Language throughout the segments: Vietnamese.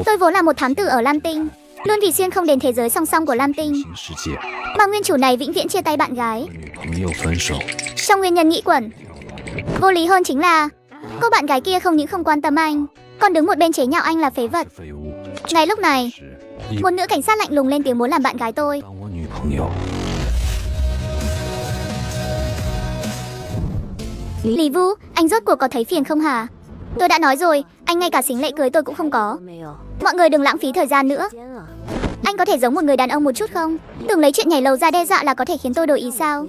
Tôi vốn là một thám tử ở Lam Tinh, luôn vì xuyên không đến thế giới song song của Lam Tinh, mà nguyên chủ này vĩnh viễn chia tay bạn gái. Trong nguyên nhân nghĩ quẩn, vô lý hơn chính là cô bạn gái kia không những không quan tâm anh, còn đứng một bên chế nhạo anh là phế vật. Ngay lúc này, một nữ cảnh sát lạnh lùng lên tiếng muốn làm bạn gái tôi. Lý Vũ, anh rốt cuộc có thấy phiền không hả? Tôi đã nói rồi, anh ngay cả xính lễ cưới tôi cũng không có. Mọi người đừng lãng phí thời gian nữa. Anh có thể giống một người đàn ông một chút không? Đừng lấy chuyện nhảy lầu ra đe dọa là có thể khiến tôi đổi ý sao?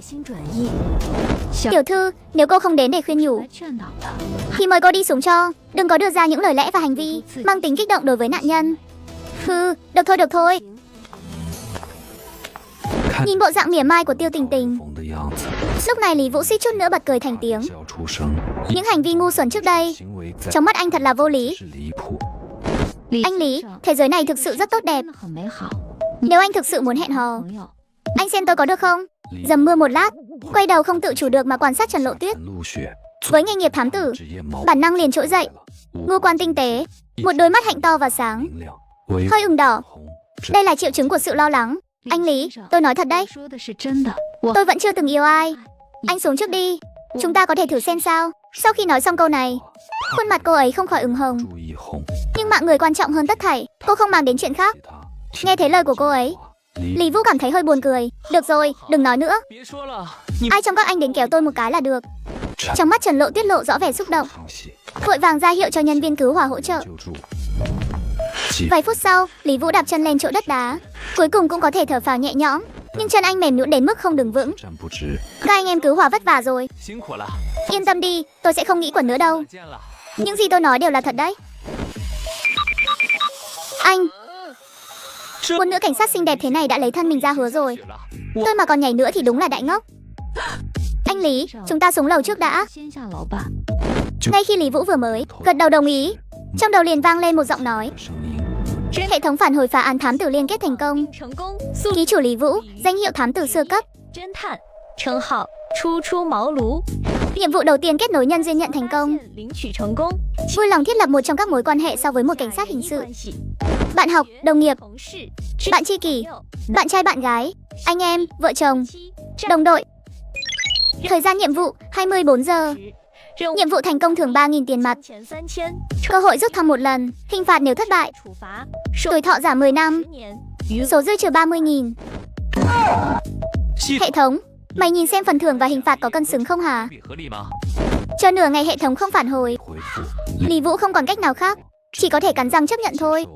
Tiểu thư, nếu cô không đến để khuyên nhủ thì mời cô đi xuống cho. Đừng có đưa ra những lời lẽ và hành vi mang tính kích động đối với nạn nhân. Được thôi. Nhìn bộ dạng mỉa mai của Tiêu Tình Tình, lúc này Lý Vũ suýt chút nữa bật cười thành tiếng. Những hành vi ngu xuẩn trước đây trong mắt anh thật là vô lý. Anh Lý, thế giới này thực sự rất tốt đẹp. Nếu anh thực sự muốn hẹn hò, anh xem tôi có được không? Dầm mưa một lát, quay đầu không tự chủ được mà quan sát Trần Lộ Tuyết. Với nghề nghiệp thám tử, bản năng liền trỗi dậy. Ngũ quan tinh tế, một đôi mắt hạnh to và sáng, hơi ửng đỏ. Đây là triệu chứng của sự lo lắng. Anh Lý, tôi nói thật đấy, tôi vẫn chưa từng yêu ai. Anh xuống trước đi, chúng ta có thể thử xem sao. Sau khi nói xong câu này, khuôn mặt cô ấy không khỏi ửng hồng. Nhưng mạng người quan trọng hơn tất thảy, cô không mang đến chuyện khác. Nghe thấy lời của cô ấy, Lý Vũ cảm thấy hơi buồn cười. Được rồi, đừng nói nữa. Ai trong các anh đến kéo tôi một cái là được. Trong mắt Trần Lộ Tuyết lộ rõ vẻ xúc động, vội vàng ra hiệu cho nhân viên cứu hỏa hỗ trợ. Vài phút sau, Lý Vũ đạp chân lên chỗ đất đá, cuối cùng cũng có thể thở phào nhẹ nhõm. Nhưng chân anh mềm nhũn đến mức không đứng vững. Các anh em cứu hỏa vất vả rồi. Yên tâm đi, tôi sẽ không nghĩ quẩn nữa đâu. Những gì tôi nói đều là thật đấy. Anh, một nữ cảnh sát xinh đẹp thế này đã lấy thân mình ra hứa rồi. Tôi mà còn nhảy nữa thì đúng là đại ngốc. Anh Lý, chúng ta xuống lầu trước đã. Ngay khi Lý Vũ vừa mới gật đầu đồng ý, trong đầu liền vang lên một giọng nói. Hệ thống phản hồi phá án thám tử liên kết thành công. Ký chủ Lý Vũ, danh hiệu thám tử sơ cấp. Nhiệm vụ đầu tiên kết nối nhân duyên nhận thành công. Vui lòng thiết lập một trong các mối quan hệ so với một cảnh sát hình sự. Bạn học, đồng nghiệp, bạn tri kỷ, bạn trai bạn gái, anh em, vợ chồng, đồng đội. Thời gian nhiệm vụ 24 giờ. Nhiệm vụ thành công thưởng 3.000 tiền mặt. Cơ hội rút thăm một lần. Hình phạt nếu thất bại. Tuổi thọ giảm 10 năm. Số dư trừ 30.000. Hệ thống, mày nhìn xem phần thưởng và hình phạt có cân xứng không hả? Chờ nửa ngày hệ thống không phản hồi. Lý Vũ không còn cách nào khác, chỉ có thể cắn răng chấp nhận thôi.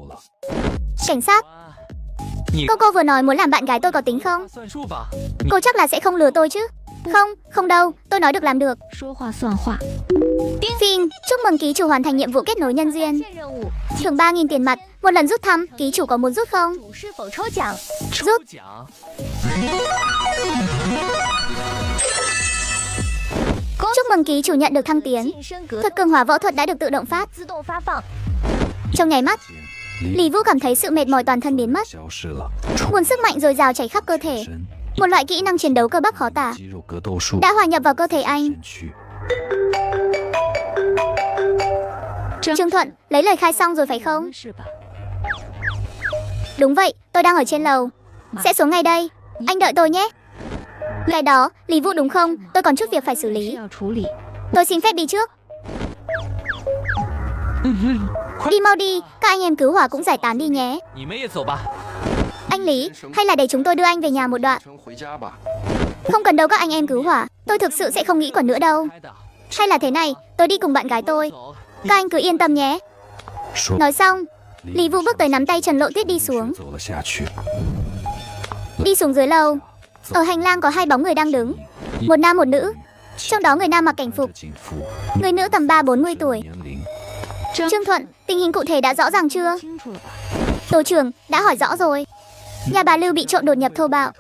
Cảnh sát, cô vừa nói muốn làm bạn gái tôi có tính không? Cô chắc là sẽ không lừa tôi chứ? Không đâu, tôi nói được làm được. Phim, chúc mừng ký chủ hoàn thành nhiệm vụ kết nối nhân duyên. Thưởng 3.000 tiền mặt, một lần rút thăm, ký chủ có muốn rút không? Rút. Chúc mừng ký chủ nhận được thăng tiến. Thuật cường hóa võ thuật đã được tự động phát. Trong nháy mắt, Lý Vũ cảm thấy sự mệt mỏi toàn thân biến mất. Nguồn sức mạnh dồi dào chảy khắp cơ thể. Một loại kỹ năng chiến đấu cơ bắp khó tả đã hòa nhập vào cơ thể anh. Trương Thuận, lấy lời khai xong rồi phải không? Đúng vậy, tôi đang ở trên lầu. Sẽ xuống ngay đây. Anh đợi tôi nhé. Cái đó, Lý Vũ đúng không? Tôi còn chút việc phải xử lý. Tôi xin phép đi trước. Đi mau đi, các anh em cứu hỏa cũng giải tán đi nhé. Anh Lý, hay là để chúng tôi đưa anh về nhà một đoạn? Không cần đâu các anh em cứu hỏa, tôi thực sự sẽ không nghĩ còn nữa đâu. Hay là thế này, tôi đi cùng bạn gái tôi. Các anh cứ yên tâm nhé. Nói xong, Lý Vũ bước tới nắm tay Trần Lộ Tuyết đi xuống. Đi xuống dưới lầu. Ở hành lang có hai bóng người đang đứng, một nam một nữ. Trong đó người nam mặc cảnh phục, người nữ tầm 30-40 tuổi. Trương Thuận, tình hình cụ thể đã rõ ràng chưa? Tổ trưởng đã hỏi rõ rồi. Nhà bà Lưu bị trộm đột nhập thô bạo.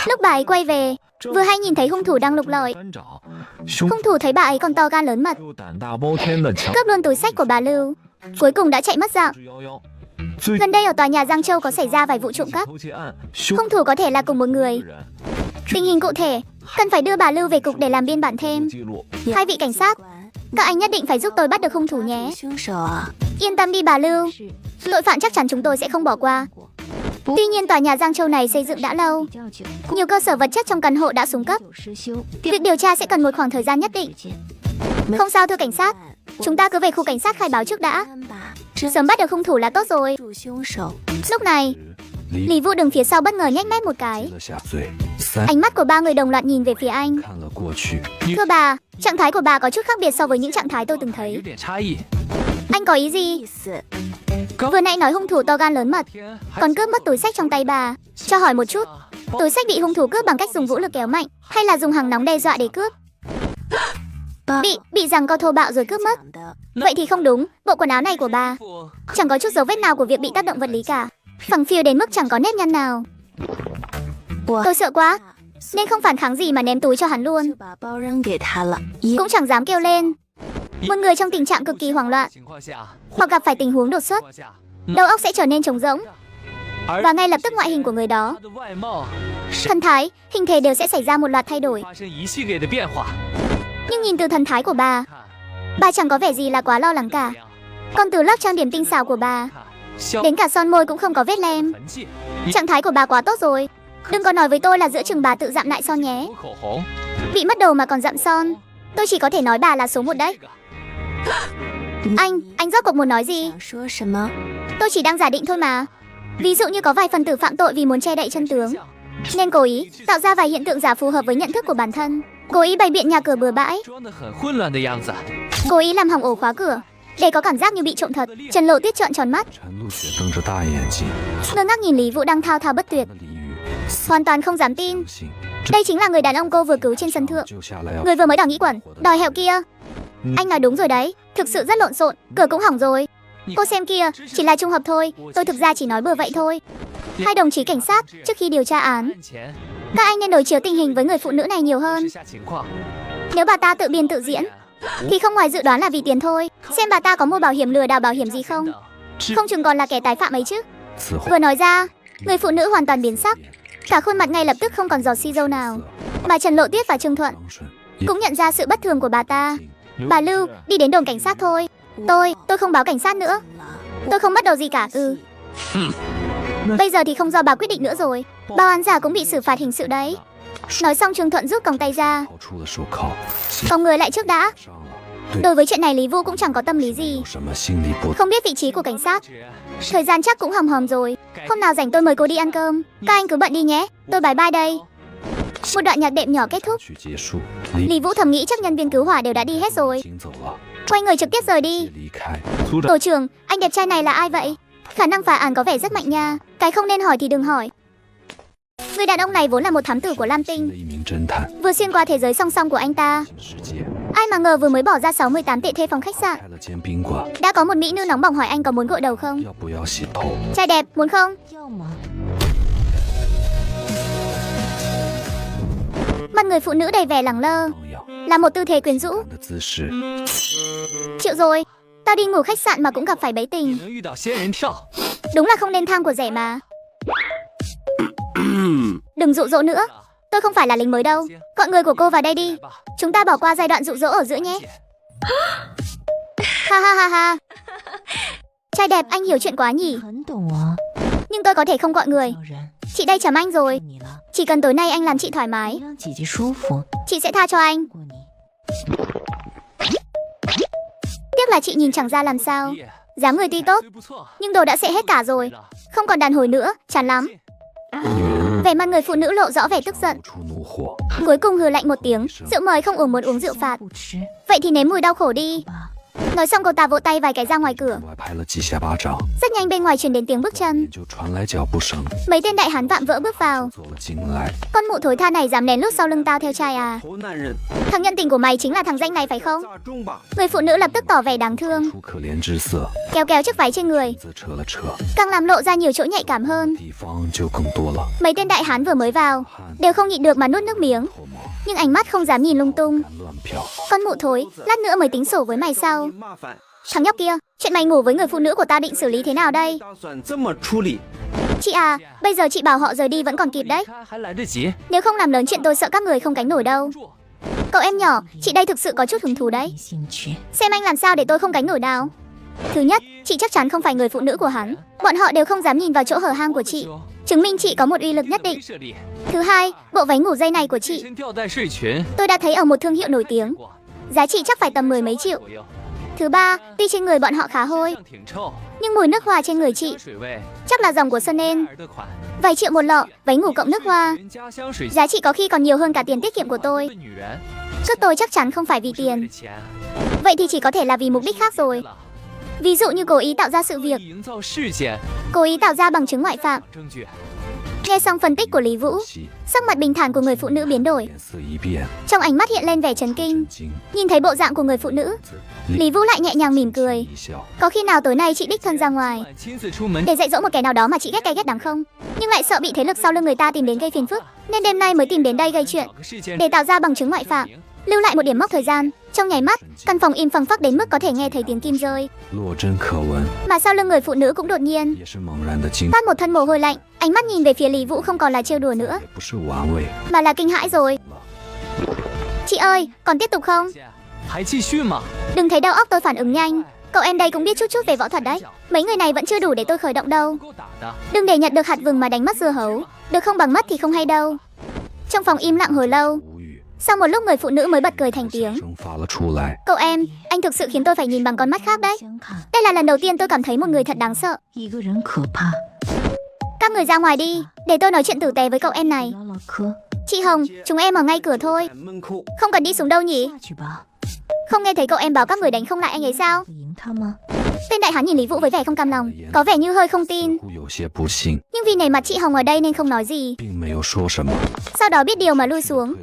Lúc bà ấy quay về, vừa hay nhìn thấy hung thủ đang lục lọi. Hung thủ thấy bà ấy còn to gan lớn mật, cướp luôn túi xách của bà Lưu, cuối cùng đã chạy mất dạng. Gần đây ở tòa nhà Giang Châu có xảy ra vài vụ trộm cắp. Hung thủ có thể là cùng một người. Tình hình cụ thể cần phải đưa bà Lưu về cục để làm biên bản thêm. Hai vị cảnh sát, các anh nhất định phải giúp tôi bắt được hung thủ nhé. Yên tâm đi bà Lưu, Tội phạm chắc chắn chúng tôi sẽ không bỏ qua. Tuy nhiên tòa nhà Giang Châu này xây dựng đã lâu. Nhiều cơ sở vật chất trong căn hộ đã xuống cấp. Việc điều tra sẽ cần một khoảng thời gian nhất định. Không sao thưa cảnh sát. Chúng ta cứ về khu cảnh sát khai báo trước đã. Sớm bắt được hung thủ là tốt rồi. Lúc này, Lý Vũ đứng phía sau bất ngờ nhếch mép một cái. Ánh mắt của ba người đồng loạt nhìn về phía anh. Thưa bà, trạng thái của bà có chút khác biệt so với những trạng thái tôi từng thấy. Anh có ý gì? Vừa nãy nói hung thủ to gan lớn mật, còn cướp mất túi xách trong tay bà. Cho hỏi một chút, túi xách bị hung thủ cướp bằng cách dùng vũ lực kéo mạnh hay là dùng hàng nóng đe dọa để cướp? Bị giằng co thô bạo rồi cướp mất. Vậy thì không đúng, bộ quần áo này của bà chẳng có chút dấu vết nào của việc bị tác động vật lý cả. Phẳng phiu đến mức chẳng có nếp nhăn nào. Tôi sợ quá, nên không phản kháng gì mà ném túi cho hắn luôn. Cũng chẳng dám kêu lên. Một người trong tình trạng cực kỳ hoảng loạn hoặc gặp phải tình huống đột xuất, đầu óc sẽ trở nên trống rỗng. Và ngay lập tức ngoại hình của người đó, thần thái, hình thể đều sẽ xảy ra một loạt thay đổi. Nhưng nhìn từ thần thái của bà chẳng có vẻ gì là quá lo lắng cả. Còn từ lớp trang điểm tinh xảo của bà, đến cả son môi cũng không có vết lem. Trạng thái của bà quá tốt rồi. Đừng có nói với tôi là giữa chừng bà tự dặm lại son nhé. Bị mất đầu mà còn dặm son. Tôi chỉ có thể nói bà là số 1 đấy. Anh rốt cuộc muốn nói gì? Tôi chỉ đang giả định thôi mà. Ví dụ như có vài phần tử phạm tội vì muốn che đậy chân tướng, nên cố ý tạo ra vài hiện tượng giả phù hợp với nhận thức của bản thân. Cố ý bày biện nhà cửa bừa bãi. Cố ý làm hỏng ổ khóa cửa để có cảm giác như bị trộm thật. Trần Lộ Tuyết trợn tròn mắt, ngơ ngác nhìn Lý Vũ đang thao thao bất tuyệt, hoàn toàn không dám tin. Đây chính là người đàn ông cô vừa cứu trên sân thượng, người vừa mới đòi nghĩ quẩn, đòi hẹo kia. Anh nói đúng rồi đấy, thực sự rất lộn xộn, cửa cũng hỏng rồi. Cô xem kia, chỉ là trùng hợp thôi, tôi thực ra chỉ nói bừa vậy thôi. Hai đồng chí cảnh sát, trước khi điều tra án, các anh nên đối chiếu tình hình với người phụ nữ này nhiều hơn. Nếu bà ta tự biên tự diễn thì không ngoài dự đoán là vì tiền thôi. Xem bà ta có mua bảo hiểm lừa đảo bảo hiểm gì không. Không chừng còn là kẻ tái phạm ấy chứ. Vừa nói ra, người phụ nữ hoàn toàn biến sắc, cả khuôn mặt ngay lập tức không còn giọt xi dâu nào. Bà Trần Lộ Tuyết và Trương Thuận cũng nhận ra sự bất thường của bà ta. Bà Lưu, đi đến đồn cảnh sát thôi. Tôi không báo cảnh sát nữa. Tôi không mất đầu gì cả. Bây giờ thì không do bà quyết định nữa rồi. Báo án giả cũng bị xử phạt hình sự đấy. Nói xong Trương Thuận rút còng tay ra, phòng ngừa lại trước đã. Đối với chuyện này Lý Vũ cũng chẳng có tâm lý gì. Không biết vị trí của cảnh sát, thời gian chắc cũng hòm hòm rồi. Hôm nào rảnh tôi mời cô đi ăn cơm. Các anh cứ bận đi nhé, tôi bye bye đây. Một đoạn nhạc đệm nhỏ kết thúc. Lý Vũ thầm nghĩ chắc nhân viên cứu hỏa đều đã đi hết rồi, quay người trực tiếp rời đi. Tổ trưởng, anh đẹp trai này là ai vậy? Khả năng phá án có vẻ rất mạnh nha. Cái không nên hỏi thì đừng hỏi. Người đàn ông này vốn là một thám tử của Lam Tinh, vừa xuyên qua thế giới song song của anh ta. Ai mà ngờ vừa mới bỏ ra 68 tệ thuê phòng khách sạn, đã có một mỹ nữ nóng bỏng hỏi anh có muốn gội đầu không. Trai đẹp, muốn không? Mặt người phụ nữ đầy vẻ lẳng lơ, là một tư thế quyến rũ. Chịu rồi, tao đi ngủ khách sạn mà cũng gặp phải bấy tình. Đúng là không nên tham của rẻ mà. Đừng dụ dỗ nữa, tôi không phải là lính mới đâu. Gọi người của cô vào đây đi, chúng ta bỏ qua giai đoạn dụ dỗ ở giữa nhé. Ha ha ha ha. Trai đẹp, anh hiểu chuyện quá nhỉ. Nhưng tôi có thể không gọi người. Chị đây chấm anh rồi. Chỉ cần tối nay anh làm chị thoải mái, chị sẽ tha cho anh. Tiếc là chị nhìn chẳng ra làm sao. Dáng người tuy tốt, nhưng đồ đã xệ hết cả rồi, không còn đàn hồi nữa, chán lắm. Vẻ mặt người phụ nữ lộ rõ vẻ tức giận, cuối cùng hừ lạnh một tiếng. Rượu mời không uống muốn uống rượu phạt, vậy thì nếm mùi đau khổ đi. Nói xong cô ta vỗ tay vài cái ra ngoài cửa. Rất nhanh bên ngoài truyền đến tiếng bước chân. Mấy tên đại hán vạm vỡ bước vào. Con mụ thối tha này dám lén lút sau lưng tao theo trai à? Thằng nhận tình của mày chính là thằng danh này phải không? Người phụ nữ lập tức tỏ vẻ đáng thương, kéo kéo chiếc váy trên người, càng làm lộ ra nhiều chỗ nhạy cảm hơn. Mấy tên đại hán vừa mới vào đều không nhịn được mà nuốt nước miếng, nhưng ánh mắt không dám nhìn lung tung. Con mụ thối, lát nữa mới tính sổ với mày sau. Thằng nhóc kia, chuyện mày ngủ với người phụ nữ của tao định xử lý thế nào đây? Chị à, bây giờ chị bảo họ rời đi vẫn còn kịp đấy. Nếu không làm lớn chuyện tôi sợ các người không gánh nổi đâu. Cậu em nhỏ, chị đây thực sự có chút hứng thú đấy. Xem anh làm sao để tôi không gánh nổi nào. Thứ nhất, chị chắc chắn không phải người phụ nữ của hắn. Bọn họ đều không dám nhìn vào chỗ hở hang của chị, chứng minh chị có một uy lực nhất định. Thứ hai, bộ váy ngủ dây này của chị tôi đã thấy ở một thương hiệu nổi tiếng, giá trị chắc phải tầm 10 mấy triệu. Thứ ba, tuy trên người bọn họ khá hôi, nhưng mùi nước hoa trên người chị chắc là dòng của Chanel. Vài triệu một lọ, váy ngủ cộng nước hoa, giá trị có khi còn nhiều hơn cả tiền tiết kiệm của tôi. Cướp tôi chắc chắn không phải vì tiền. Vậy thì chỉ có thể là vì mục đích khác rồi. Ví dụ như cố ý tạo ra sự việc, cố ý tạo ra bằng chứng ngoại phạm. Nghe xong phân tích của Lý Vũ, sắc mặt bình thản của người phụ nữ biến đổi. Trong ánh mắt hiện lên vẻ chấn kinh. Nhìn thấy bộ dạng của người phụ nữ, Lý Vũ lại nhẹ nhàng mỉm cười. Có khi nào tối nay chị đích thân ra ngoài để dạy dỗ một kẻ nào đó mà chị ghét cay ghét đắng không? Nhưng lại sợ bị thế lực sau lưng người ta tìm đến gây phiền phức, nên đêm nay mới tìm đến đây gây chuyện, để tạo ra bằng chứng ngoại phạm, lưu lại một điểm mốc thời gian. Trong nháy mắt, căn phòng im phăng phắc đến mức có thể nghe thấy tiếng kim rơi. Mà sau lưng người phụ nữ cũng đột nhiên toát một thân mồ hôi lạnh. Ánh mắt nhìn về phía Lý Vũ không còn là trêu đùa nữa, mà là kinh hãi rồi. Chị ơi, còn tiếp tục không? Đừng thấy đầu óc tôi phản ứng nhanh. Cậu em đây cũng biết chút chút về võ thuật đấy. Mấy người này vẫn chưa đủ để tôi khởi động đâu. Đừng để nhặt được hạt vừng mà đánh mất dưa hấu. Được không bằng mất thì không hay đâu. Trong phòng im lặng hồi lâu, sau một lúc người phụ nữ mới bật cười thành tiếng. Cậu em, anh thực sự khiến tôi phải nhìn bằng con mắt khác đấy. Đây là lần đầu tiên tôi cảm thấy một người thật đáng sợ. Các người ra ngoài đi, để tôi nói chuyện tử tế với cậu em này. Chị Hồng, chúng em ở ngay cửa thôi. Không cần đi xuống đâu nhỉ? Không nghe thấy cậu em bảo các người đánh không lại anh ấy sao? Tên đại hán nhìn Lý Vũ với vẻ không cam lòng, có vẻ như hơi không tin. Nhưng vì nể mặt chị Hồng ở đây nên không nói gì. Sau đó biết điều mà lui xuống.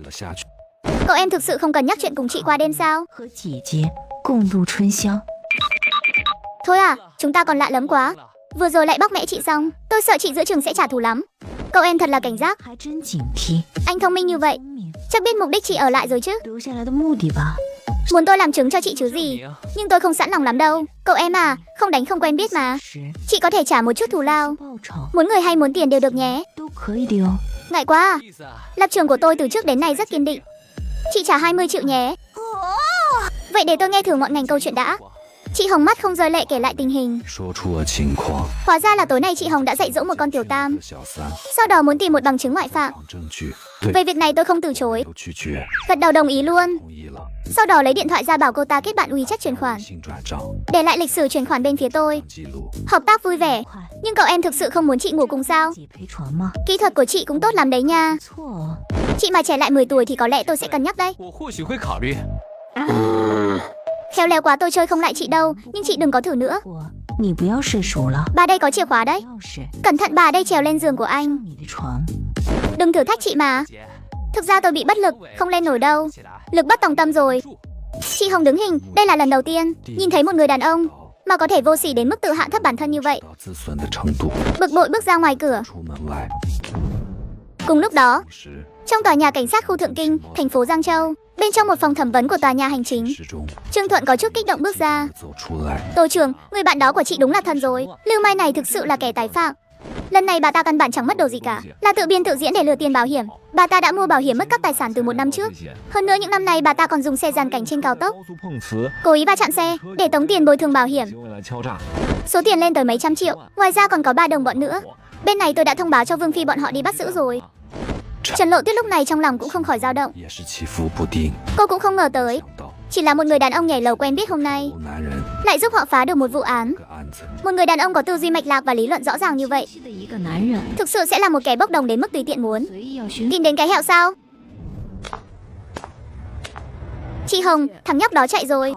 Cậu em thực sự không cần nhắc chuyện cùng chị qua đêm sao? Thôi à, chúng ta còn lạ lắm quá. Vừa rồi lại bóc mẽ chị xong, tôi sợ chị giữa trường sẽ trả thù lắm. Cậu em thật là cảnh giác. Anh thông minh như vậy, chắc biết mục đích chị ở lại rồi chứ. Muốn tôi làm chứng cho chị chứ gì. Nhưng tôi không sẵn lòng lắm đâu. Cậu em à, không đánh không quen biết mà. Chị có thể trả một chút thù lao. Muốn người hay muốn tiền đều được nhé. Ngại quá à. Lập trường của tôi từ trước đến nay rất kiên định. Chị trả 20 triệu nhé. Vậy để tôi nghe thử ngọn ngành câu chuyện đã. Chị Hồng mắt không rơi lệ kể lại tình hình. Hóa ra là tối nay chị Hồng đã dạy dỗ một con tiểu tam, sau đó muốn tìm một bằng chứng ngoại phạm. Về việc này tôi không từ chối, gật đầu đồng ý luôn. Sau đó lấy điện thoại ra bảo cô ta kết bạn WeChat chuyển khoản, để lại lịch sử chuyển khoản bên phía tôi. Hợp tác vui vẻ. Nhưng cậu em thực sự không muốn chị ngủ cùng sao? Kỹ thuật của chị cũng tốt lắm đấy nha. Chị mà trẻ lại 10 tuổi thì có lẽ tôi sẽ cân nhắc đấy. Khéo léo quá tôi chơi không lại chị đâu. Nhưng chị đừng có thử nữa. Bà đây có chìa khóa đấy. Cẩn thận bà đây trèo lên giường của anh. Đừng thử thách chị mà. Thực ra tôi bị bất lực, không lên nổi đâu. Lực bất tòng tâm rồi. Chị Hồng đứng hình, đây là lần đầu tiên nhìn thấy một người đàn ông mà có thể vô sỉ đến mức tự hạ thấp bản thân như vậy. Bực bội bước ra ngoài cửa. Cùng lúc đó, trong tòa nhà cảnh sát khu Thượng Kinh, thành phố Giang Châu, bên trong một phòng thẩm vấn của tòa nhà hành chính, Trương Thuận có chút kích động bước ra. Tổ trưởng, người bạn đó của chị đúng là thần rồi. Lưu Mai này thực sự là kẻ tái phạm. Lần này bà ta căn bản chẳng mất đồ gì cả, là tự biên tự diễn để lừa tiền bảo hiểm. Bà ta đã mua bảo hiểm mất cắp tài sản từ 1 năm trước. Hơn nữa những năm này bà ta còn dùng xe giàn cảnh trên cao tốc, cố ý va chạm xe để tống tiền bồi thường bảo hiểm. Số tiền lên tới mấy trăm triệu. Ngoài ra còn có 3 đồng bọn nữa. Bên này tôi đã thông báo cho Vương Phi bọn họ đi bắt giữ rồi. Trần Lộ Tuyết lúc này trong lòng cũng không khỏi dao động. Cô cũng không ngờ tới, chỉ là một người đàn ông nhảy lầu quen biết hôm nay lại giúp họ phá được một vụ án. Một người đàn ông có tư duy mạch lạc và lý luận rõ ràng như vậy thực sự sẽ là một kẻ bốc đồng đến mức tùy tiện muốn. Tìm đến cái hẹo sao? Chị Hồng, thằng nhóc đó chạy rồi.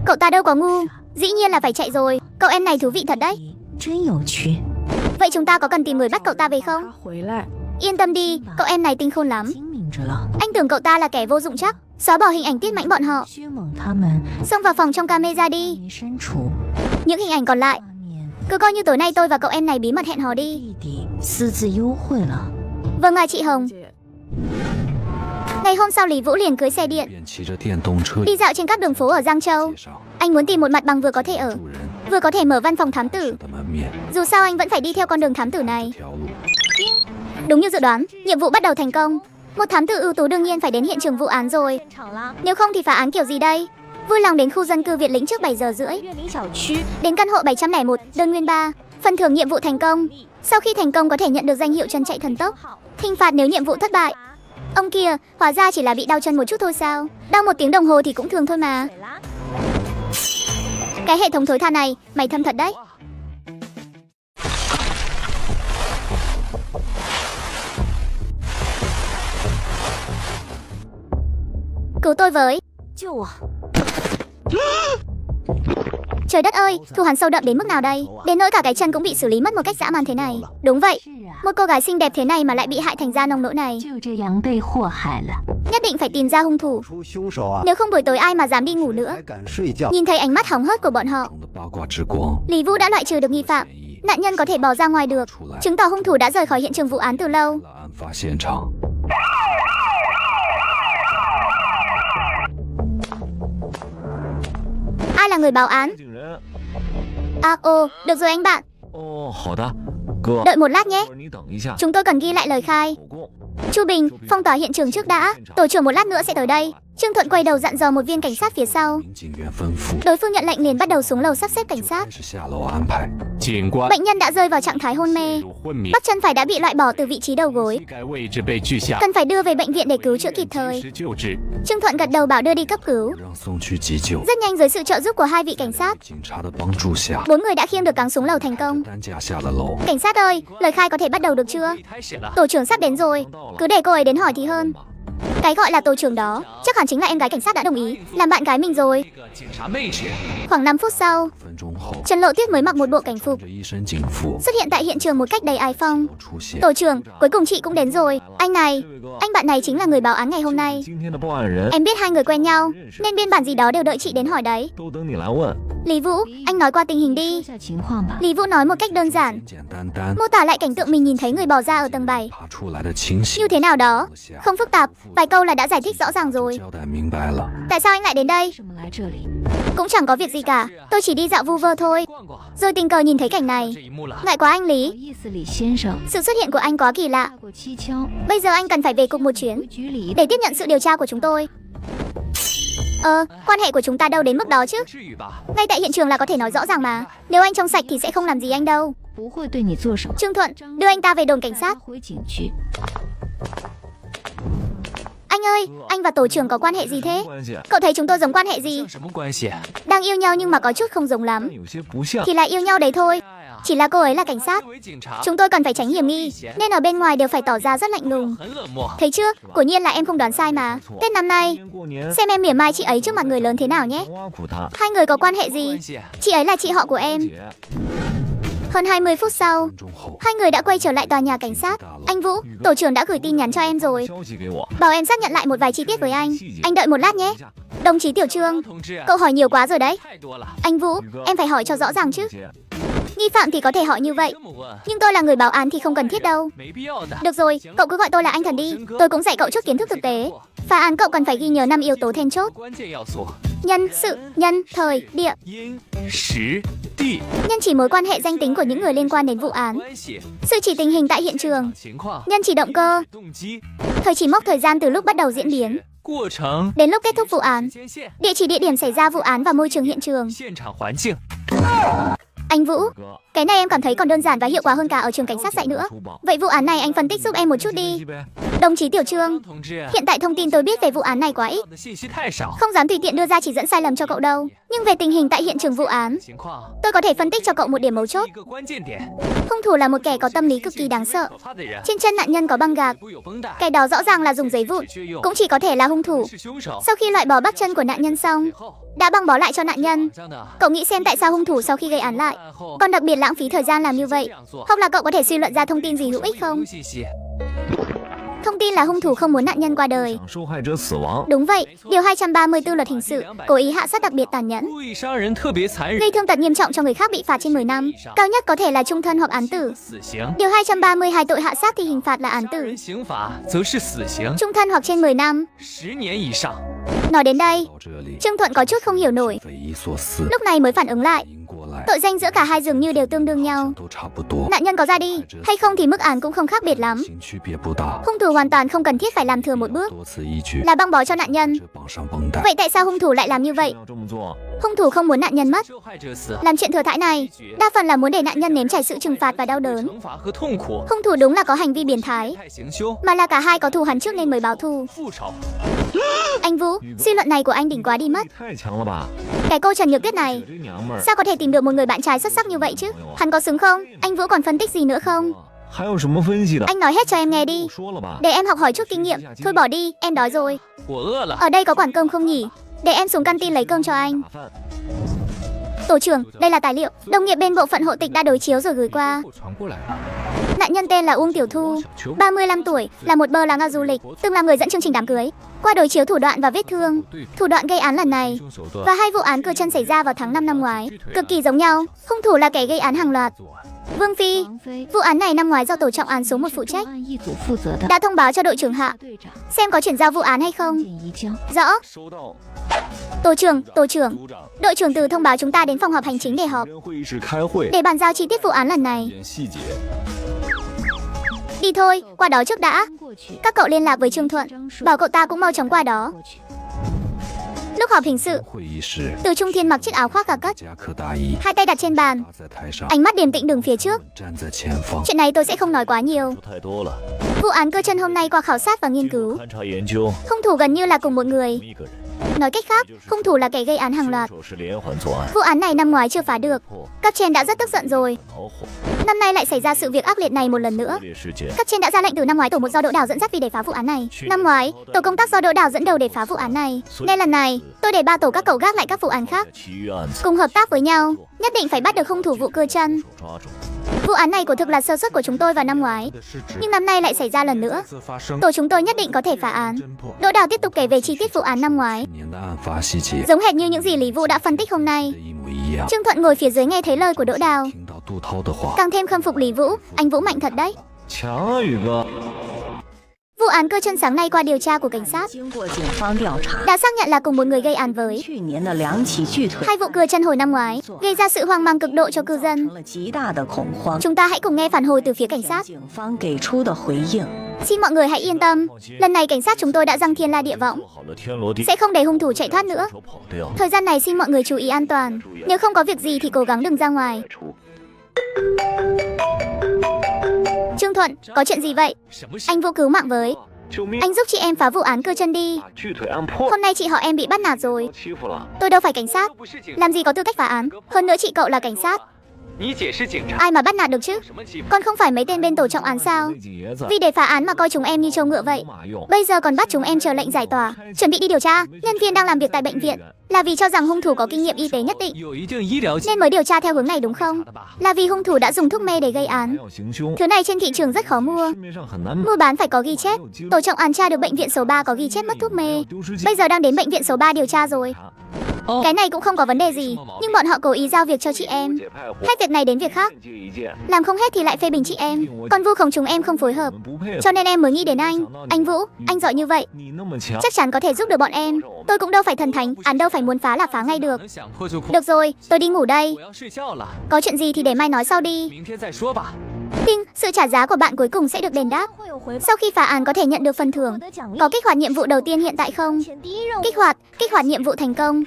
Cậu ta đâu có ngu, dĩ nhiên là phải chạy rồi. Cậu em này thú vị thật đấy. Vậy chúng ta có cần tìm người bắt cậu ta về không? Yên tâm đi, cậu em này tinh khôn lắm. Anh tưởng cậu ta là kẻ vô dụng chắc. Xóa bỏ hình ảnh tiết mãnh bọn họ, xông vào phòng trong camera đi. Những hình ảnh còn lại cứ coi như tối nay tôi và cậu em này bí mật hẹn hò đi. Vâng ạ chị Hồng. Ngày hôm sau Lý Vũ liền cưới xe điện đi dạo trên các đường phố ở Giang Châu. Anh muốn tìm một mặt bằng vừa có thể ở, vừa có thể mở văn phòng thám tử. Dù sao anh vẫn phải đi theo con đường thám tử này. Đúng như dự đoán, nhiệm vụ bắt đầu thành công. Một thám tử ưu tú đương nhiên phải đến hiện trường vụ án rồi. Nếu không thì phá án kiểu gì đây? Vui lòng đến khu dân cư Việt Lĩnh trước 7 giờ rưỡi. Đến căn hộ 701, đơn nguyên 3. Phần thưởng nhiệm vụ thành công. Sau khi thành công có thể nhận được danh hiệu chân chạy thần tốc. Hình phạt nếu nhiệm vụ thất bại. Ông kia, hóa ra chỉ là bị đau chân một chút thôi sao? Đau 1 tiếng đồng hồ thì cũng thường thôi mà. Cái hệ thống thối tha này, mày thâm thật đấy. Cứu tôi với. Trời đất ơi, thù hắn sâu đậm đến mức nào đây? Đến nỗi cả cái chân cũng bị xử lý mất một cách dã man thế này. Đúng vậy, một cô gái xinh đẹp thế này mà lại bị hại thành ra nông nỗi này. Nhất định phải tìm ra hung thủ. Nếu không buổi tối ai mà dám đi ngủ nữa. Nhìn thấy ánh mắt hóng hớt của bọn họ, Lý Vũ đã loại trừ được nghi phạm. Nạn nhân có thể bỏ ra ngoài được, chứng tỏ hung thủ đã rời khỏi hiện trường vụ án từ lâu. Ai là người báo án? À, được rồi anh bạn. Đợi một lát nhé. Chúng tôi cần ghi lại lời khai. Chu Bình, phong tỏa hiện trường trước đã. Tổ trưởng một lát nữa sẽ tới đây. Trương Thuận quay đầu dặn dò một viên cảnh sát phía sau. Đối phương nhận lệnh liền bắt đầu xuống lầu sắp xếp cảnh sát. Bệnh nhân đã rơi vào trạng thái hôn mê. Bắp chân phải đã bị loại bỏ từ vị trí đầu gối. Cần phải đưa về bệnh viện để cứu chữa kịp thời. Trương Thuận gật đầu bảo đưa đi cấp cứu. Rất nhanh dưới sự trợ giúp của 2 vị cảnh sát, 4 người đã khiêng được cáng xuống lầu thành công. Cảnh sát ơi, lời khai có thể bắt đầu được chưa? Tổ trưởng sắp đến rồi, cứ để cô ấy đến hỏi thì hơn. Cái gọi là tổ trưởng đó chắc hẳn chính là em gái cảnh sát đã đồng ý làm bạn gái mình rồi. Khoảng 5 phút sau, Trần Lộ Tuyết mới mặc một bộ cảnh phục xuất hiện tại hiện trường một cách đầy ái phong. Tổ trưởng, cuối cùng chị cũng đến rồi. Anh này, anh bạn này chính là người báo án ngày hôm nay. Em biết 2 người quen nhau nên biên bản gì đó đều đợi chị đến hỏi đấy. Lý Vũ, anh nói qua tình hình đi. Lý Vũ nói một cách đơn giản, mô tả lại cảnh tượng mình nhìn thấy người bò ra ở tầng 7. Như thế nào đó, không phức tạp, vài câu là đã giải thích rõ ràng rồi. Tại sao anh lại đến đây? Cũng chẳng có việc gì cả, tôi chỉ đi dạo vu vơ thôi. Rồi tình cờ nhìn thấy cảnh này. Ngại quá anh Lý. Sự xuất hiện của anh quá kỳ lạ. Bây giờ anh cần phải về cục một chuyến để tiếp nhận sự điều tra của chúng tôi. Quan hệ của chúng ta đâu đến mức đó chứ? Ngay tại hiện trường là có thể nói rõ ràng mà. Nếu anh trong sạch thì sẽ không làm gì anh đâu. Trương Thuận, đưa anh ta về đồn cảnh sát. Anh ơi, anh và tổ trưởng có quan hệ gì thế? Cậu thấy chúng tôi giống quan hệ gì? Đang yêu nhau nhưng mà có chút không giống lắm. Thì là yêu nhau đấy thôi. Chỉ là cô ấy là cảnh sát. Chúng tôi cần phải tránh hiểm nghi nên ở bên ngoài đều phải tỏ ra rất lạnh lùng. Thấy chưa, quả nhiên là em không đoán sai mà. Tết năm nay, xem em mỉa mai chị ấy trước mặt người lớn thế nào nhé. 2 người có quan hệ gì? Chị ấy là chị họ của em. Hơn 20 phút sau, 2 người đã quay trở lại tòa nhà cảnh sát. Anh Vũ, tổ trưởng đã gửi tin nhắn cho em rồi, bảo em xác nhận lại một vài chi tiết với anh. Anh đợi một lát nhé. Đồng chí Tiểu Trương, cậu hỏi nhiều quá rồi đấy. Anh Vũ, em phải hỏi cho rõ ràng chứ. Nghi phạm thì có thể hỏi như vậy, nhưng tôi là người báo án thì không cần thiết đâu. Được rồi, cậu cứ gọi tôi là anh Thần đi. Tôi cũng dạy cậu chút kiến thức thực tế. Phá án cậu cần phải ghi nhớ 5 yếu tố then chốt: nhân, sự, nhân, thời, địa. Nhân chỉ mối quan hệ danh tính của những người liên quan đến vụ án. Sự chỉ tình hình tại hiện trường. Nhân chỉ động cơ. Thời chỉ mốc thời gian từ lúc bắt đầu diễn biến đến lúc kết thúc vụ án. Địa chỉ địa điểm xảy ra vụ án và môi trường hiện trường. Anh Vũ, cái này em cảm thấy còn đơn giản và hiệu quả hơn cả ở trường cảnh sát dạy nữa. Vậy vụ án này anh phân tích giúp em một chút đi. Đồng chí Tiểu Trương, hiện tại thông tin tôi biết về vụ án này quá ít, không dám tùy tiện đưa ra chỉ dẫn sai lầm cho cậu đâu. Nhưng về tình hình tại hiện trường vụ án, tôi có thể phân tích cho cậu một điểm mấu chốt. Hung thủ là một kẻ có tâm lý cực kỳ đáng sợ. Trên chân nạn nhân có băng gạc, cái đó rõ ràng là dùng giấy vụn. Cũng chỉ có thể là hung thủ. Sau khi loại bỏ bắp chân của nạn nhân xong, đã băng bó lại cho nạn nhân. Cậu nghĩ xem tại sao hung thủ sau khi gây án lại còn đặc biệt lãng phí thời gian làm như vậy? Hoặc là cậu có thể suy luận ra thông tin gì hữu ích không? Thông tin là hung thủ không muốn nạn nhân qua đời. Đúng vậy, điều 234 luật hình sự, cố ý hạ sát đặc biệt tàn nhẫn, gây thương tật nghiêm trọng cho người khác bị phạt trên 10 năm, cao nhất có thể là chung thân hoặc án tử. Điều 232 tội hạ sát thì hình phạt là án tử, chung thân hoặc trên 10 năm. Nói đến đây, Trương Thuận có chút không hiểu nổi, lúc này mới phản ứng lại. Tội danh giữa cả hai dường như đều tương đương nhau. Nạn nhân có ra đi hay không thì mức án cũng không khác biệt lắm. Hung thủ hoàn toàn không cần thiết phải làm thừa một bước là băng bó cho nạn nhân. Vậy tại sao hung thủ lại làm như vậy? Hung thủ không muốn nạn nhân mất. Làm chuyện thừa thãi này đa phần là muốn để nạn nhân nếm trải sự trừng phạt và đau đớn. Hung thủ đúng là có hành vi biến thái, mà là cả hai có thù hắn trước nên mới báo thù. Anh Vũ, suy luận này của anh đỉnh quá đi mất. Cái cô Trần Nhược Tuyết này sao có thể tìm được một người bạn trai xuất sắc như vậy chứ? Hắn có xứng không? Anh Vũ còn phân tích gì nữa không? Anh nói hết cho em nghe đi, để em học hỏi chút kinh nghiệm. Thôi bỏ đi, em đói rồi. Ở đây có quản cơm không nhỉ? Để em xuống canteen lấy cơm cho anh. Tổ trưởng, đây là tài liệu đồng nghiệp bên bộ phận hộ tịch đã đối chiếu rồi gửi qua. Nạn nhân tên là Uông Tiểu Thu, 35 tuổi, là một bơ làng du lịch, từng là người dẫn chương trình đám cưới. Qua đối chiếu thủ đoạn và vết thương, thủ đoạn gây án lần này và hai vụ án cưa chân xảy ra vào tháng 5 năm ngoái cực kỳ giống nhau. Hung thủ là kẻ gây án hàng loạt. Vương Phi, vụ án này năm ngoái do tổ trọng án số 1 phụ trách đã thông báo cho đội trưởng Hạ xem có chuyển giao vụ án hay không. Rõ. Tổ trưởng, đội trưởng Từ thông báo chúng ta đến phòng họp hành chính để họp, để bàn giao chi tiết vụ án lần này. Đi thôi, qua đó trước đã. Các cậu liên lạc với Trương Thuận, bảo cậu ta cũng mau chóng qua đó. Lúc họp hình sự, Từ Trung Thiên mặc chiếc áo khoác cà cất, hai tay đặt trên bàn, ánh mắt điềm tĩnh đứng phía trước. Chuyện này tôi sẽ không nói quá nhiều. Vụ án cơ chân hôm nay qua khảo sát và nghiên cứu, hung thủ gần như là cùng một người. Nói cách khác, hung thủ là kẻ gây án hàng loạt. Vụ án này năm ngoái chưa phá được, cấp trên đã rất tức giận rồi. Năm nay lại xảy ra sự việc ác liệt này một lần nữa. Cấp trên đã ra lệnh từ năm ngoái tổ 1 do Đỗ Đào dẫn dắt vì để phá vụ án này. Năm ngoái, tổ công tác do Đỗ Đào dẫn đầu để phá vụ án này. Nên lần này, tôi để 3 tổ các cậu gác lại các vụ án khác, cùng hợp tác với nhau, nhất định phải bắt được hung thủ vụ cưa chân. Vụ án này của thực là sơ suất của chúng tôi vào năm ngoái, nhưng năm nay lại xảy ra lần nữa. Tổ chúng tôi nhất định có thể phá án. Đỗ Đào tiếp tục kể về chi tiết vụ án năm ngoái, giống hệt như những gì Lý Vũ đã phân tích hôm nay. Trương Thuận ngồi phía dưới nghe thấy lời của Đỗ Đào, càng thêm khâm phục Lý Vũ. Anh Vũ mạnh thật đấy. Vụ án cơ chân sáng nay qua điều tra của cảnh sát đã xác nhận là cùng một người gây án với hai vụ cưa chân hồi năm ngoái, gây ra sự hoang mang cực độ cho cư dân. Chúng ta hãy cùng nghe phản hồi từ phía cảnh sát. Xin mọi người hãy yên tâm, lần này cảnh sát chúng tôi đã giăng thiên la địa võng, sẽ không để hung thủ chạy thoát nữa. Thời gian này xin mọi người chú ý an toàn, nếu không có việc gì thì cố gắng đừng ra ngoài. Trương Thuận, có chuyện gì vậy? Anh Vũ cứu mạng với. Anh giúp chị em phá vụ án cưa chân đi. Hôm nay chị họ em bị bắt nạt rồi. Tôi đâu phải cảnh sát, làm gì có tư cách phá án. Hơn nữa chị cậu là cảnh sát, ai mà bắt nạt được chứ? Con không phải mấy tên bên tổ trọng án sao? Vì để phá án mà coi chúng em như trâu ngựa vậy. Bây giờ còn bắt chúng em chờ lệnh giải tỏa, chuẩn bị đi điều tra. Nhân viên đang làm việc tại bệnh viện là vì cho rằng hung thủ có kinh nghiệm y tế nhất định nên mới điều tra theo hướng này đúng không? Là vì hung thủ đã dùng thuốc mê để gây án. Thứ này trên thị trường rất khó mua. Mua bán phải có ghi chép. Tổ trọng án tra được bệnh viện số 3 có ghi chép mất thuốc mê. Bây giờ đang đến bệnh viện số 3 điều tra rồi. Cái này cũng không có vấn đề gì, nhưng bọn họ cố ý giao việc cho chị em, hết việc này đến việc khác, làm không hết thì lại phê bình chị em, còn vu khống chúng em không phối hợp. Cho nên em mới nghĩ đến anh. Anh Vũ, anh giỏi như vậy, chắc chắn có thể giúp được bọn em. Tôi cũng đâu phải thần thánh, án đâu phải muốn phá là phá ngay được. Được rồi, tôi đi ngủ đây. Có chuyện gì thì để mai nói sau đi. Tinh, sự trả giá của bạn cuối cùng sẽ được đền đáp. Sau khi phá án có thể nhận được phần thưởng. Có kích hoạt nhiệm vụ đầu tiên hiện tại không? Kích hoạt nhiệm vụ thành công.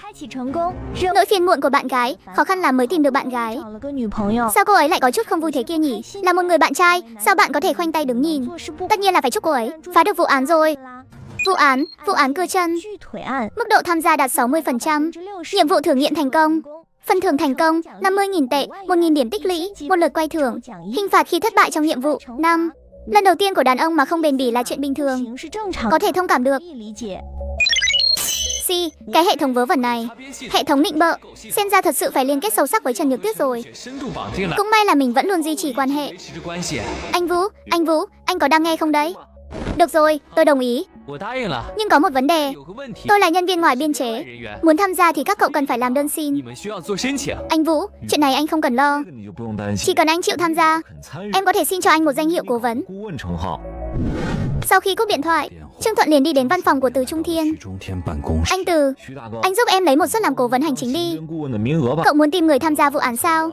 Nỗi phiền muộn của bạn gái, khó khăn là mới tìm được bạn gái. Sao cô ấy lại có chút không vui thế kia nhỉ? Là một người bạn trai, sao bạn có thể khoanh tay đứng nhìn? Tất nhiên là phải chúc cô ấy phá được vụ án rồi. Vụ án cưa chân. Mức độ tham gia đạt 60%. Nhiệm vụ thử nghiệm thành công. Phần thưởng thành công 50.000 tệ, 1.000 điểm tích lũy, một lượt quay thưởng. Hình phạt khi thất bại trong nhiệm vụ 5. Lần đầu tiên của đàn ông mà không bền bỉ là chuyện bình thường, có thể thông cảm được. Cái hệ thống vớ vẩn này, hệ thống nịnh bợ, xem ra thật sự phải liên kết sâu sắc với Trần Nhược Tuyết rồi. Cũng may là mình vẫn luôn duy trì quan hệ. Anh Vũ, anh có đang nghe không đấy? Được rồi, tôi đồng ý. Nhưng có một vấn đề, tôi là nhân viên ngoài biên chế, muốn tham gia thì các cậu cần phải làm đơn xin. Anh Vũ, chuyện này anh không cần lo, chỉ cần anh chịu tham gia, em có thể xin cho anh một danh hiệu cố vấn. Sau khi cúp điện thoại, Trương Thuận liền đi đến văn phòng của Từ Trung Thiên. Anh Từ, anh giúp em lấy một suất làm cố vấn hành chính đi. Cậu muốn tìm người tham gia vụ án sao?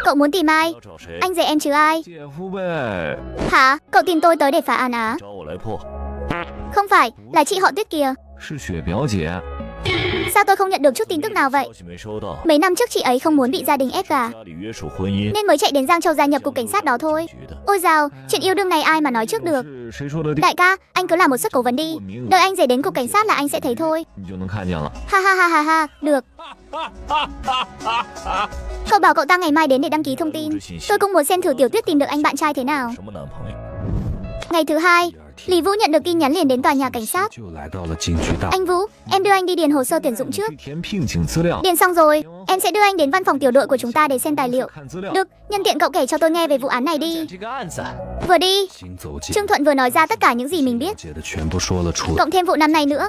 Cậu muốn tìm ai? Anh rể em chứ ai? Hả? Cậu tìm tôi tới để phá án á? Không phải, là chị họ Tuyết kìa. Sao tôi không nhận được chút tin tức nào vậy? Mấy năm trước chị ấy không muốn bị gia đình ép gả, nên mới chạy đến Giang Châu gia nhập cục cảnh sát đó thôi. Ôi dào, chuyện yêu đương này ai mà nói trước được. Đại ca, anh cứ làm một suất cố vấn đi. Đợi anh rể đến cục cảnh sát là anh sẽ thấy thôi. Ha ha ha ha ha, được. Cậu bảo cậu ta ngày mai đến để đăng ký thông tin. Tôi cũng muốn xem thử Tiểu Tuyết tìm được anh bạn trai thế nào. Ngày thứ hai, Lý Vũ nhận được tin nhắn liền đến tòa nhà cảnh sát. Anh Vũ, em đưa anh đi điền hồ sơ tuyển dụng trước. Điền xong rồi, em sẽ đưa anh đến văn phòng tiểu đội của chúng ta để xem tài liệu. Được, nhân tiện cậu kể cho tôi nghe về vụ án này đi. Vừa đi, Trương Thuận vừa nói ra tất cả những gì mình biết. Cộng thêm vụ năm nay nữa,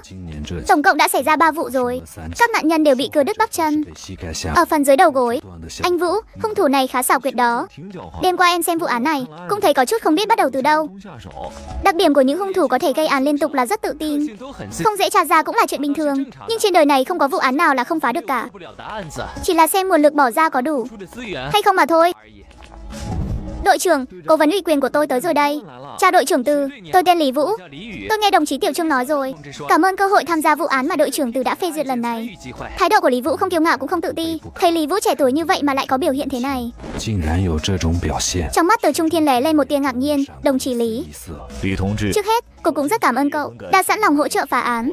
tổng cộng đã xảy ra 3 vụ rồi. Các nạn nhân đều bị cưa đứt bắp chân, ở phần dưới đầu gối. Anh Vũ, hung thủ này khá xảo quyệt đó. Đêm qua em xem vụ án này, cũng thấy có chút không biết bắt đầu từ đâu. Đặc điểm của những hung thủ có thể gây án liên tục là rất tự tin. Không dễ tra ra cũng là chuyện bình thường. Nhưng trên đời này không có vụ án nào là không phá được cả. Chỉ là xem nguồn lực bỏ ra có đủ hay không mà thôi. Đội trưởng, cố vấn ủy quyền của tôi tới rồi đây. Chào đội trưởng Từ, tôi tên Lý Vũ. Tôi nghe đồng chí Tiểu Trương nói rồi. Cảm ơn cơ hội tham gia vụ án mà đội trưởng Từ đã phê duyệt lần này. Thái độ của Lý Vũ không kiêu ngạo cũng không tự ti. Thấy Lý Vũ trẻ tuổi như vậy mà lại có biểu hiện thế này. Trong mắt Từ Trung Thiên lóe lên một tia ngạc nhiên. Đồng chí Lý. Trước hết, cục cũng rất cảm ơn cậu đã sẵn lòng hỗ trợ phá án.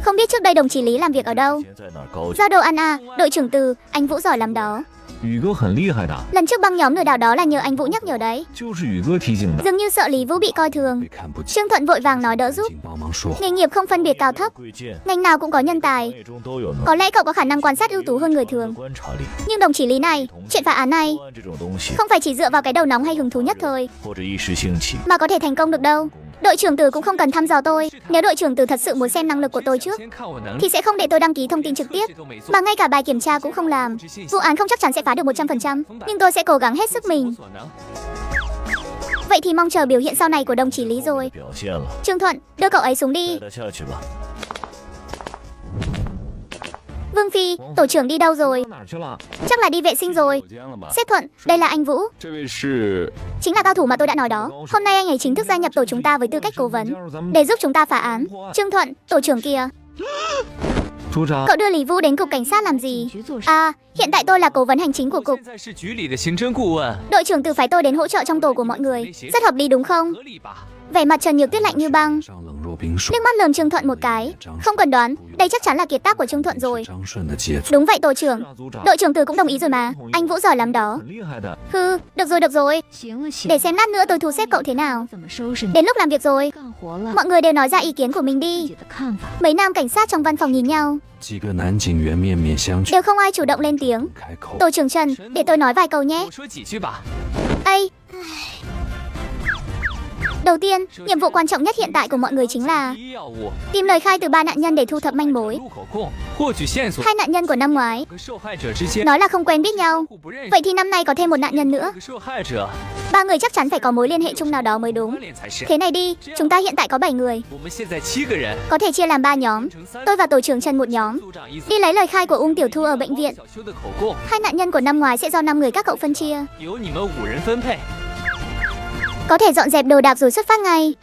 Không biết trước đây đồng chí Lý làm việc ở đâu? Giao đồ ăn à, đội trưởng Từ, anh Vũ giỏi lắm đó. Lần trước băng nhóm lừa đảo đó là nhờ anh Vũ nhắc nhở đấy. Dường như sợ Lý Vũ bị coi thường, Trương Thuận vội vàng nói đỡ giúp. Nghề nghiệp không phân biệt cao thấp, ngành nào cũng có nhân tài. Có lẽ cậu có khả năng quan sát ưu tú hơn người thường. Nhưng đồng chí Lý này, chuyện phá án này không phải chỉ dựa vào cái đầu nóng hay hứng thú nhất thời mà có thể thành công được đâu. Đội trưởng Từ cũng không cần thăm dò tôi. Nếu đội trưởng Từ thật sự muốn xem năng lực của tôi trước thì sẽ không để tôi đăng ký thông tin trực tiếp, mà ngay cả bài kiểm tra cũng không làm. Vụ án không chắc chắn sẽ phá được 100%, nhưng tôi sẽ cố gắng hết sức mình. Vậy thì mong chờ biểu hiện sau này của đồng chí Lý rồi. Trương Thuận, đưa cậu ấy xuống đi. Vương Phi, tổ trưởng đi đâu rồi? Chắc là đi vệ sinh rồi. Sếp Thuận, đây là anh Vũ. Chính là cao thủ mà tôi đã nói đó. Hôm nay anh ấy chính thức gia nhập tổ chúng ta với tư cách cố vấn để giúp chúng ta phá án. Trương Thuận, tổ trưởng kìa. Cậu đưa Lý Vũ đến cục cảnh sát làm gì? À, hiện tại tôi là cố vấn hành chính của cục. Đội trưởng Từ phái tôi đến hỗ trợ trong tổ của mọi người. Rất hợp lý đúng không? Vẻ mặt Trần Nhược Tuyết lạnh như băng. Nước mắt lườm Trương Thuận một cái. Không cần đoán, đây chắc chắn là kiệt tác của Trương Thuận rồi. Đúng vậy tổ trưởng. Đội trưởng Từ cũng đồng ý rồi mà. Anh Vũ giỏi lắm đó. Hừ, được rồi. Để xem lát nữa tôi thu xếp cậu thế nào. Đến lúc làm việc rồi. Mọi người đều nói ra ý kiến của mình đi. Mấy nam cảnh sát trong văn phòng nhìn nhau, đều không ai chủ động lên tiếng. Tổ trưởng Trần, để tôi nói vài câu nhé. Ây, đầu tiên, nhiệm vụ quan trọng nhất hiện tại của mọi người chính là tìm lời khai từ 3 nạn nhân để thu thập manh mối. 2 nạn nhân của năm ngoái nói là không quen biết nhau. Vậy thì năm nay có thêm một nạn nhân nữa. 3 người chắc chắn phải có mối liên hệ chung nào đó mới đúng. Thế này đi, chúng ta hiện tại có 7 người, có thể chia làm 3 nhóm. Tôi và tổ trưởng Trần một nhóm, đi lấy lời khai của Ung Tiểu Thu ở bệnh viện. 2 nạn nhân của năm ngoái sẽ do 5 người các cậu phân chia. Có thể dọn dẹp đồ đạc rồi xuất phát ngay.